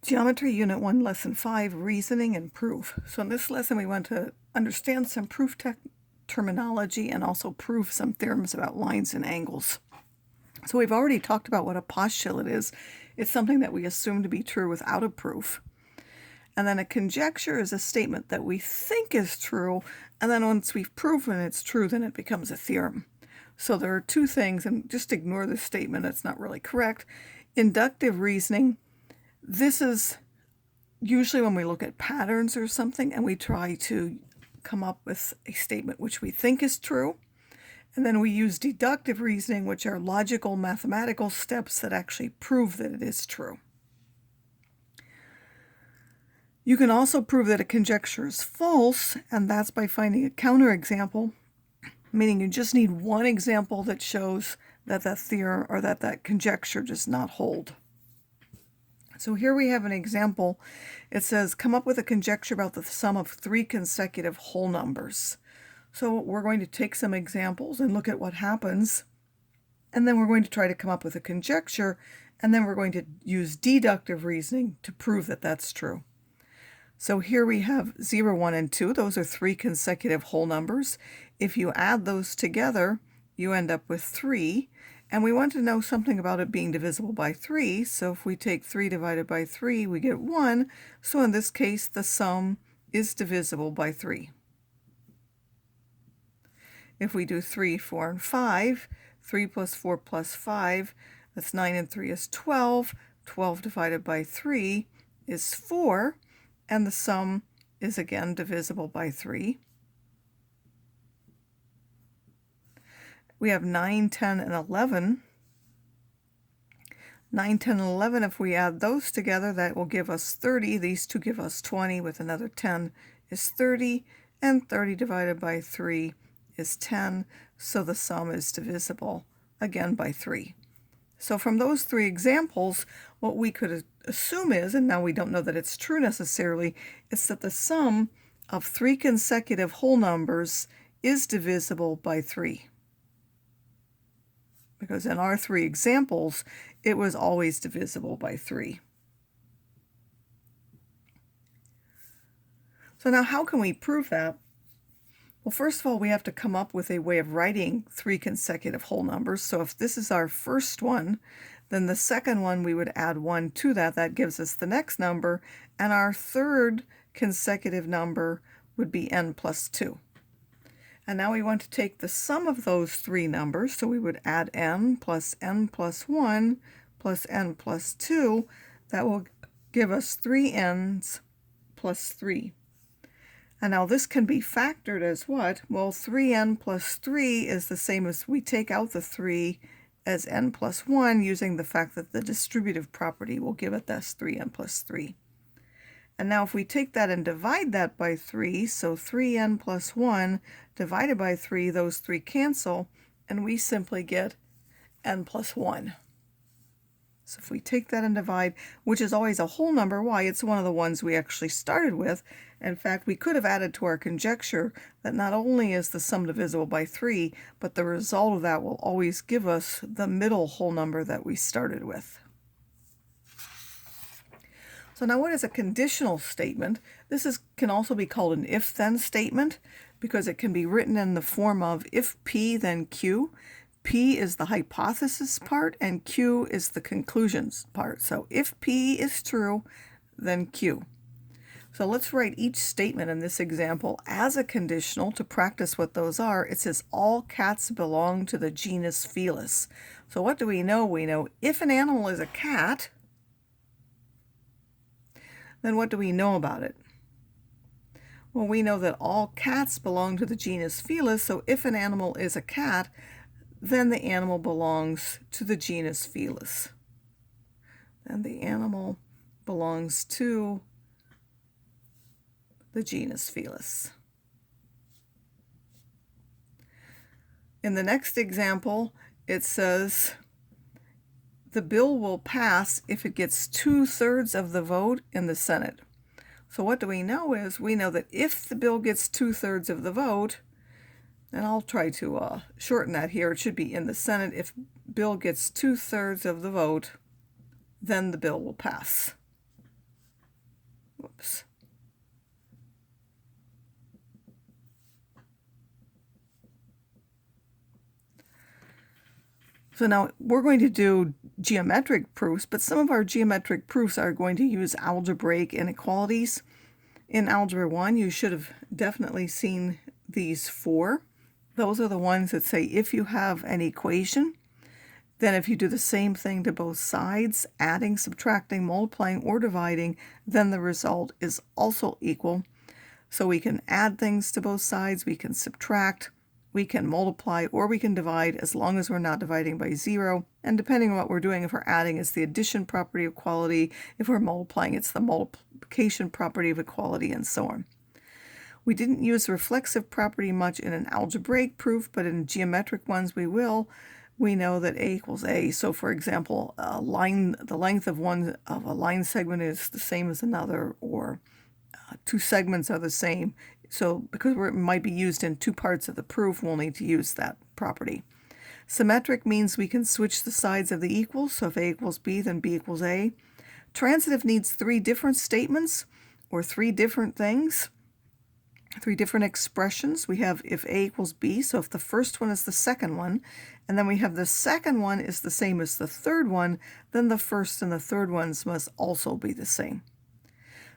Geometry Unit 1, Lesson 5, Reasoning and Proof. So in this lesson we want to understand some proof terminology and also prove some theorems about lines and angles. So we've already talked about what a postulate is. It's something that we assume to be true without a proof. And then a conjecture is a statement that we think is true, and then once we've proven it's true, then it becomes a theorem. So there are two things, and just ignore this statement, it's not really correct. Inductive reasoning. This is usually when we look at patterns or something and we try to come up with a statement which we think is true. And then we use deductive reasoning, which are logical mathematical steps that actually prove that it is true. You can also prove that a conjecture is false, and that's by finding a counterexample, meaning you just need one example that shows that that theorem or that conjecture does not hold. So here we have an example. It says, come up with a conjecture about the sum of three consecutive whole numbers. So we're going to take some examples and look at what happens, and then we're going to try to come up with a conjecture, and then we're going to use deductive reasoning to prove that that's true. So here we have 0, 1, and 2. Those are three consecutive whole numbers. If you add those together, you end up with 3. And we want to know something about it being divisible by 3. So if we take 3 divided by 3, we get 1. So in this case, the sum is divisible by 3. If we do 3, 4, and 5, 3 plus 4 plus 5, that's 9 and 3 is 12. 12 divided by 3 is 4. And the sum is again divisible by 3. We have 9, 10, and 11. 9, 10, and 11, if we add those together, that will give us 30. These two give us 20, with another 10 is 30. And 30 divided by 3 is 10. So the sum is divisible, again, by 3. So from those three examples, what we could assume is, and now we don't know that it's true necessarily, is that the sum of three consecutive whole numbers is divisible by 3. Because in our three examples, it was always divisible by 3. So now how can we prove that? Well, first of all, we have to come up with a way of writing three consecutive whole numbers. So if this is our first one, then the second one we would add 1 to that. That gives us the next number. And our third consecutive number would be n plus 2. And now we want to take the sum of those three numbers, so we would add n plus 1 plus n plus 2. That will give us 3n's plus 3. And now this can be factored as what? Well, 3n plus 3 is the same as we take out the 3 as n plus 1, using the fact that the distributive property will give it this 3n plus 3. And now if we take that and divide that by 3, so 3n plus 1 divided by 3, those three cancel, and we simply get n plus 1. So if we take that and divide, which is always a whole number, why? It's one of the ones we actually started with. In fact, we could have added to our conjecture that not only is the sum divisible by 3, but the result of that will always give us the middle whole number that we started with. So now what is a conditional statement? This can also be called an if-then statement, because it can be written in the form of if P, then Q. P is the hypothesis part, and Q is the conclusions part. So if P is true, then Q. So let's write each statement in this example as a conditional to practice what those are. It says all cats belong to the genus Felis. So what do we know? We know if an animal is a cat, then what do we know about it? Well, we know that all cats belong to the genus Felis, so if an animal is a cat, then the animal belongs to the genus Felis. And the animal belongs to the genus Felis. In the next example, it says the bill will pass if it gets 2/3 of the vote in the Senate. So what do we know is, we know that if the bill gets 2/3 of the vote, and I'll try to shorten that here, it should be in the Senate, if bill gets 2/3 of the vote, then the bill will pass. Oops. So now we're going to do geometric proofs, but some of our geometric proofs are going to use algebraic inequalities. In Algebra 1, you should have definitely seen these 4. Those are the ones that say if you have an equation, then if you do the same thing to both sides, adding, subtracting, multiplying, or dividing, then the result is also equal. So we can add things to both sides, we can subtract, we can multiply, or we can divide as long as we're not dividing by 0. And depending on what we're doing, if we're adding, it's the addition property of equality. If we're multiplying, it's the multiplication property of equality, and so on. We didn't use reflexive property much in an algebraic proof, but in geometric ones we will. We know that A equals A. So for example, the length of a line segment is the same as another, or 2 segments are the same. So because it might be used in 2 parts of the proof, we'll need to use that property. Symmetric means we can switch the sides of the equals. So if A equals B, then B equals A. Transitive needs 3 different statements, or 3 different things, 3 different expressions. We have if A equals B, so if the first one is the second one, and then we have the second one is the same as the third one, then the first and the third ones must also be the same.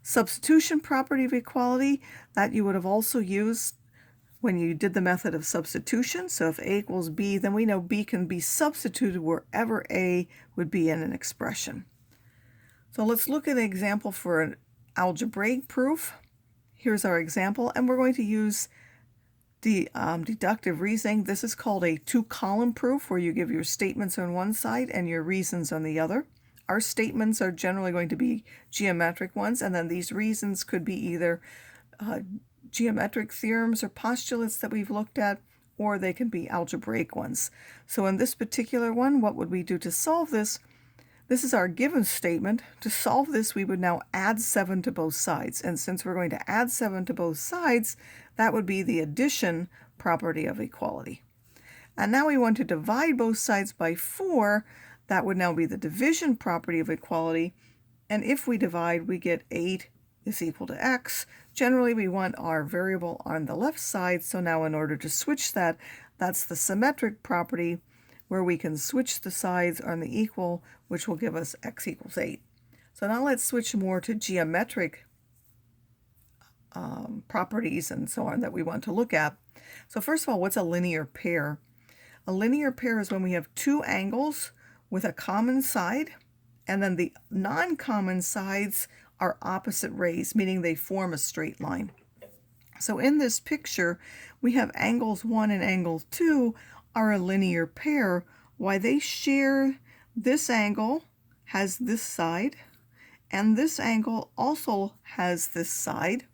Substitution property of equality, that you would have also used when you did the method of substitution. So if A equals B, then we know B can be substituted wherever A would be in an expression. So let's look at an example for an algebraic proof. Here's our example, and we're going to use the deductive reasoning. This is called a 2-column proof, where you give your statements on one side and your reasons on the other. Our statements are generally going to be geometric ones, and then these reasons could be either geometric theorems or postulates that we've looked at, or they can be algebraic ones. So in this particular one, what would we do to solve this? This is our given statement. To solve this, we would now add 7 to both sides. And since we're going to add 7 to both sides, that would be the addition property of equality. And now we want to divide both sides by 4. That would now be the division property of equality. And if we divide, we get 8 is equal to x. Generally, we want our variable on the left side. So now in order to switch that, that's the symmetric property, where we can switch the sides on the equal, which will give us x equals 8. So now let's switch more to geometric properties and so on that we want to look at. So first of all, what's a linear pair? A linear pair is when we have 2 angles with a common side, and then the non-common sides are opposite rays, meaning they form a straight line. So in this picture, we have angles 1 and angle 2 are a linear pair. Why? They share this angle has this side, and this angle also has this side.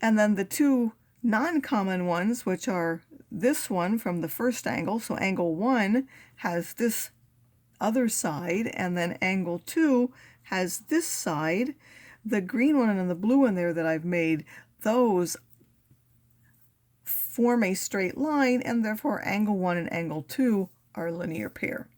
And then the 2 non-common ones, which are this one from the first angle, so angle 1 has this other side, and then angle 2 has this side. The green one and the blue one there that I've made, those form a straight line, and therefore angle 1 and angle 2 are a linear pair.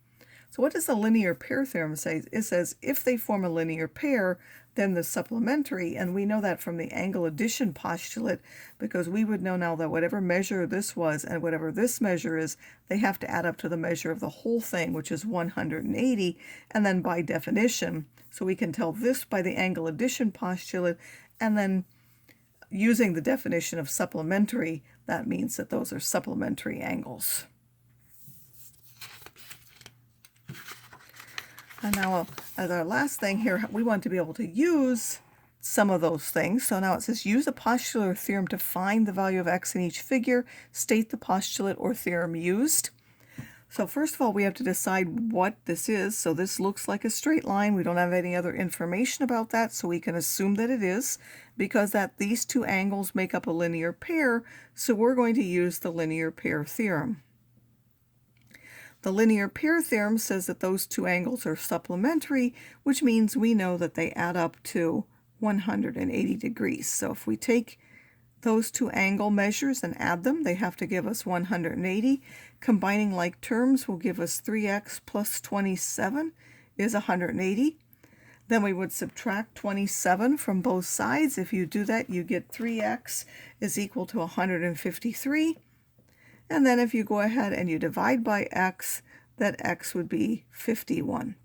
So what does the linear pair theorem say? It says if they form a linear pair, then the supplementary, and we know that from the angle addition postulate, because we would know now that whatever measure this was and whatever this measure is, they have to add up to the measure of the whole thing, which is 180, and then by definition, so we can tell this by the angle addition postulate, and then using the definition of supplementary, that means that those are supplementary angles. And now, as our last thing here, we want to be able to use some of those things. So now it says use a postulate or theorem to find the value of x in each figure. State the postulate or theorem used. So first of all, we have to decide what this is. So this looks like a straight line. We don't have any other information about that, so we can assume that it is, because that these 2 angles make up a linear pair. So we're going to use the linear pair theorem. The linear pair theorem says that those 2 angles are supplementary, which means we know that they add up to 180 degrees. So if we take those 2 angle measures and add them, they have to give us 180. Combining like terms will give us 3x plus 27 is 180. Then we would subtract 27 from both sides. If you do that, you get 3x is equal to 153. And then if you go ahead and you divide by x, that x would be 51.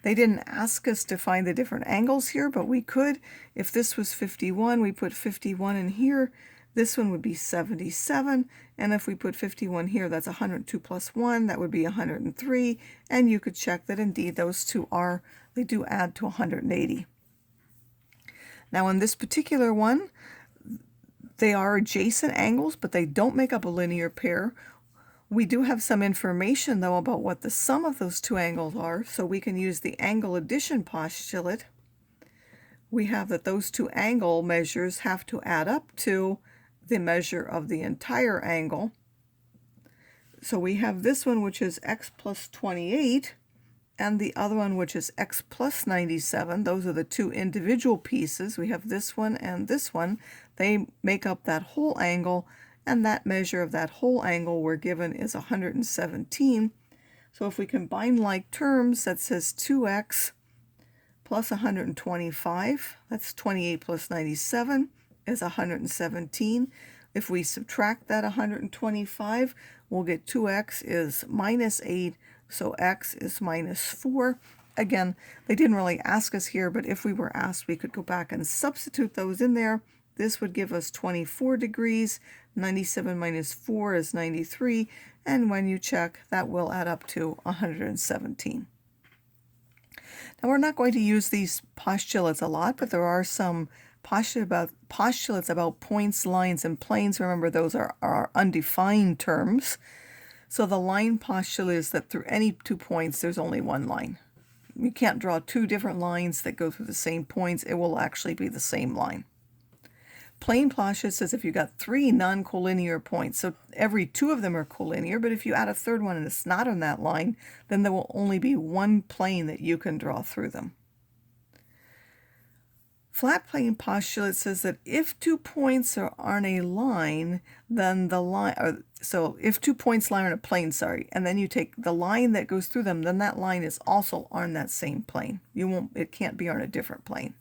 They didn't ask us to find the different angles here, but we could. If this was 51, we put 51 in here. This one would be 77. And if we put 51 here, that's 102 plus 1. That would be 103. And you could check that indeed those two they do add to 180. Now in this particular one, they are adjacent angles, but they don't make up a linear pair. We do have some information, though, about what the sum of those two angles are, so we can use the angle addition postulate. We have that those two angle measures have to add up to the measure of the entire angle. So we have this one, which is x plus 28, and the other one, which is x plus 97. Those are the two individual pieces. We have this one and this one. They make up that whole angle, and that measure of that whole angle we're given is 117. So if we combine like terms, that says 2x plus 125, that's 28 plus 97, is 117. If we subtract that 125, we'll get 2x is minus 8, so x is minus 4. Again, they didn't really ask us here, but if we were asked, we could go back and substitute those in there. This would give us 24 degrees. 97 minus 4 is 93, and when you check, that will add up to 117. Now, we're not going to use these postulates a lot, but there are some postulates about points, lines, and planes. Remember, those are undefined terms. So the line postulate is that through any 2 points, there's only one line. You can't draw 2 different lines that go through the same points. It will actually be the same line. Plane postulate says if you got 3 non-collinear points, so every 2 of them are collinear, but if you add a third one and it's not on that line, then there will only be one plane that you can draw through them. Flat plane postulate says that if 2 points are on a line, then the line, so if 2 points lie on a plane, and then you take the line that goes through them, then that line is also on that same plane. It can't be on a different plane.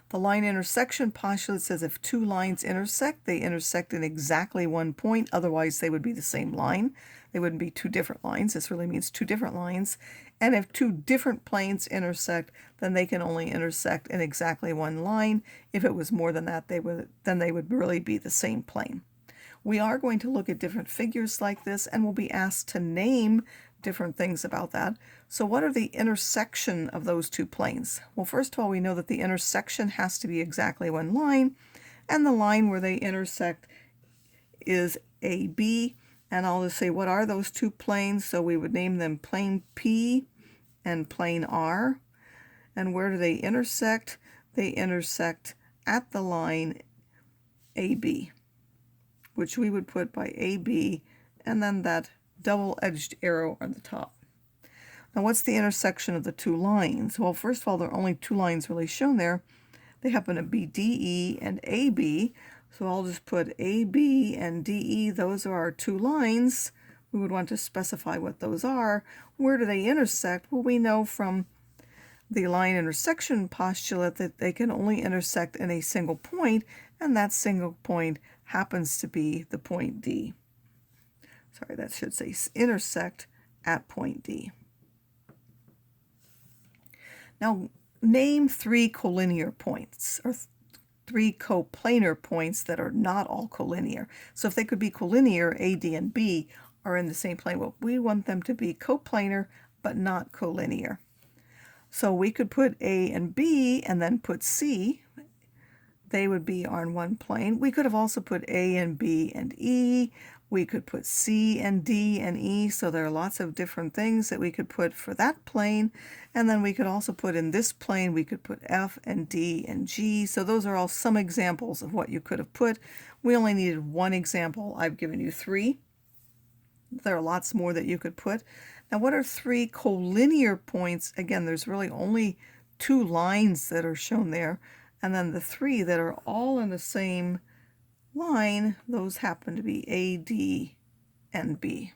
The line intersection postulate says if 2 lines intersect, they intersect in exactly one point, otherwise they would be the same line. They wouldn't be 2 different lines. This really means 2 different lines. And if 2 different planes intersect, then they can only intersect in exactly one line. If it was more than that, then they would really be the same plane. We are going to look at different figures like this, and we'll be asked to name different things about that. So what are the intersection of those 2 planes? Well, first of all, we know that the intersection has to be exactly one line, and the line where they intersect is AB, and I'll just say what are those 2 planes. So we would name them plane P and plane R. And where do they intersect? They intersect at the line AB, which we would put by AB, and then that double-edged arrow on the top. Now, what's the intersection of the 2 lines? Well, first of all, there are only 2 lines really shown there. They happen to be DE and AB, so I'll just put AB and DE. Those are our 2 lines. We would want to specify what those are. Where do they intersect? Well, we know from the line intersection postulate that they can only intersect in a single point, and that single point happens to be the point D. Sorry, that should say intersect at point D. Now, name 3 collinear points, or 3 coplanar points that are not all collinear. So if they could be collinear, A, D, and B are in the same plane. Well, we want them to be coplanar, but not collinear. So we could put A and B and then put C. They would be on one plane. We could have also put A and B and E. We could put C and D and E, so there are lots of different things that we could put for that plane. And then we could also put in this plane, we could put F and D and G. So those are all some examples of what you could have put. We only needed 1 example. I've given you 3. There are lots more that you could put. Now, what are 3 collinear points? Again, there's really only 2 lines that are shown there. And then the 3 that are all in the same line, those happen to be A, D, and B.